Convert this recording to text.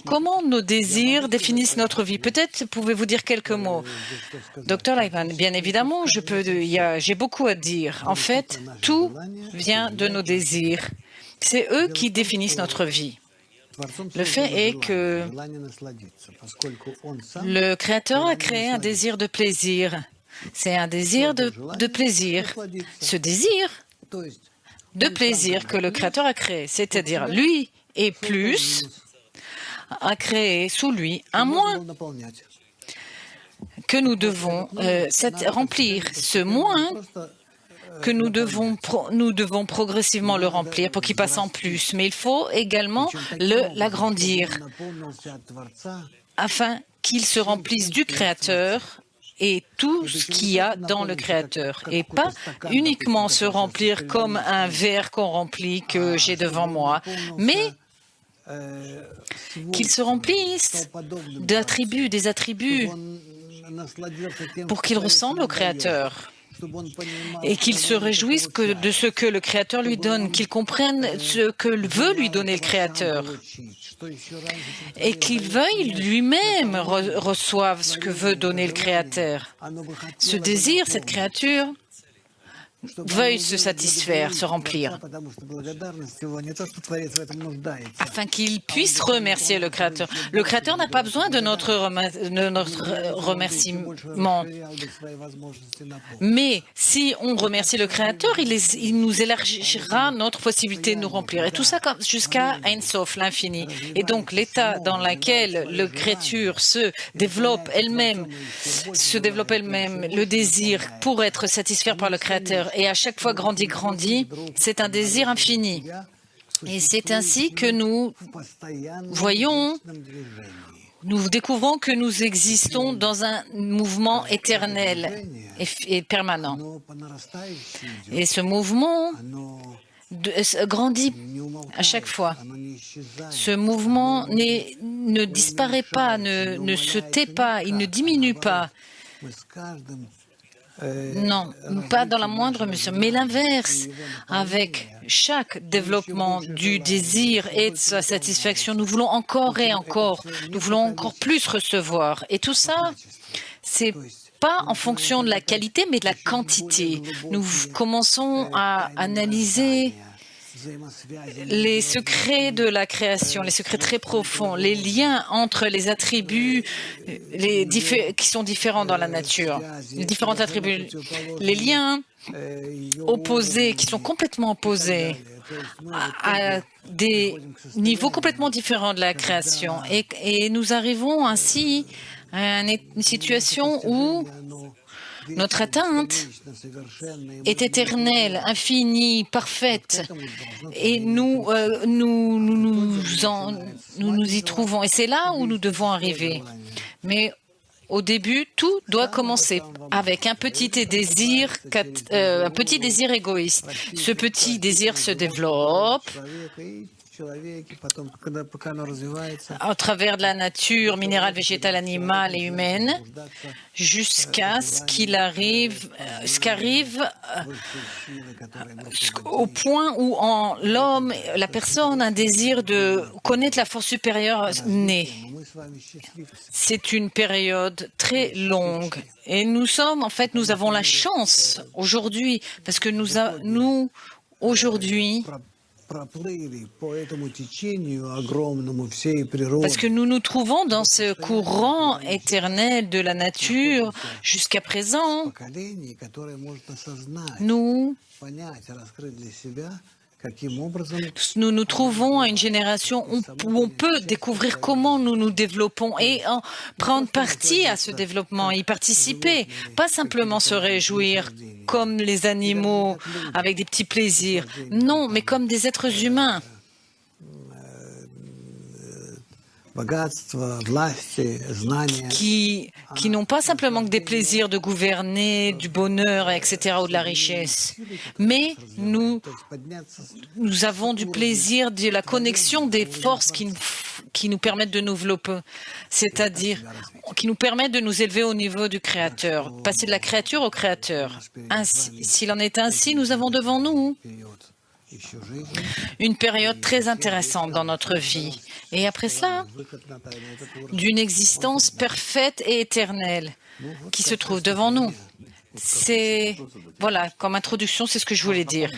Comment nos désirs définissent notre vie? Peut-être pouvez-vous dire quelques mots. Docteur Leiban, bien évidemment, j'ai beaucoup à dire. En fait, tout vient de nos désirs. C'est eux qui définissent notre vie. Le fait est que le Créateur a créé un désir de plaisir. C'est un désir de plaisir. Ce désir de plaisir que le Créateur a créé, c'est-à-dire lui et plus, a créé sous lui un moins que nous devons remplir. Ce moins que nous devons progressivement le remplir pour qu'il passe en plus. Mais il faut également l'agrandir afin qu'il se remplisse du Créateur et tout ce qu'il y a dans le Créateur. Et pas uniquement se remplir comme un verre qu'on remplit que j'ai devant moi, mais qu'il se remplisse des attributs pour qu'il ressemble au Créateur et qu'il se réjouisse de ce que le Créateur lui donne, qu'il comprenne ce que veut lui donner le Créateur et qu'il veuille lui-même reçoive ce que veut donner le Créateur. Ce désir, cette créature, veuille se satisfaire, se remplir, afin qu'il puisse remercier le Créateur. Le Créateur n'a pas besoin de notre remerciement. Mais si on remercie le Créateur, il nous élargira notre possibilité de nous remplir. Et tout ça jusqu'à Ein Sof, l'infini. Et donc l'état dans lequel la créature se développe elle-même, le désir pour être satisfait par le Créateur, et à chaque fois grandit, c'est un désir infini. Et c'est ainsi que nous découvrons que nous existons dans un mouvement éternel et permanent. Et ce mouvement grandit à chaque fois. Ce mouvement ne disparaît pas, ne se tait pas, il ne diminue pas. Non, pas dans la moindre mesure, mais l'inverse. Avec chaque développement du désir et de sa satisfaction, nous voulons encore et encore, nous voulons encore plus recevoir. Et tout ça, c'est pas en fonction de la qualité, mais de la quantité. Nous commençons à analyser les secrets de la création, les secrets très profonds, les liens entre les attributs qui sont différents dans la nature, les différents attributs, les liens opposés, qui sont complètement opposés à des niveaux complètement différents de la création. Et nous arrivons ainsi à une situation où notre atteinte est éternelle, infinie, parfaite, et nous y trouvons. Et c'est là où nous devons arriver. Mais au début, tout doit commencer avec un petit désir égoïste. Ce petit désir se développe à travers de la nature minérale, végétale, animale et humaine, jusqu'à ce qu'arrive au point où en l'homme, la personne, a un désir de connaître la force supérieure naît. C'est une période très longue et nous avons la chance aujourd'hui, parce que nous aujourd'hui, parce que nous nous trouvons dans ce courant éternel de la nature jusqu'à présent, nous nous trouvons à une génération où on peut découvrir comment nous nous développons et prendre partie à ce développement, y participer, pas simplement se réjouir comme les animaux avec des petits plaisirs, non, mais comme des êtres humains. Qui n'ont pas simplement que des plaisirs de gouverner, du bonheur, etc., ou de la richesse, mais nous avons du plaisir de la connexion des forces qui nous permettent de nous développer, c'est-à-dire qui nous permettent de nous élever au niveau du Créateur, passer de la créature au Créateur. S'il en est ainsi, nous avons devant nous une période très intéressante dans notre vie. Et après cela, d'une existence parfaite et éternelle qui se trouve devant nous. Voilà, comme introduction, c'est ce que je voulais dire.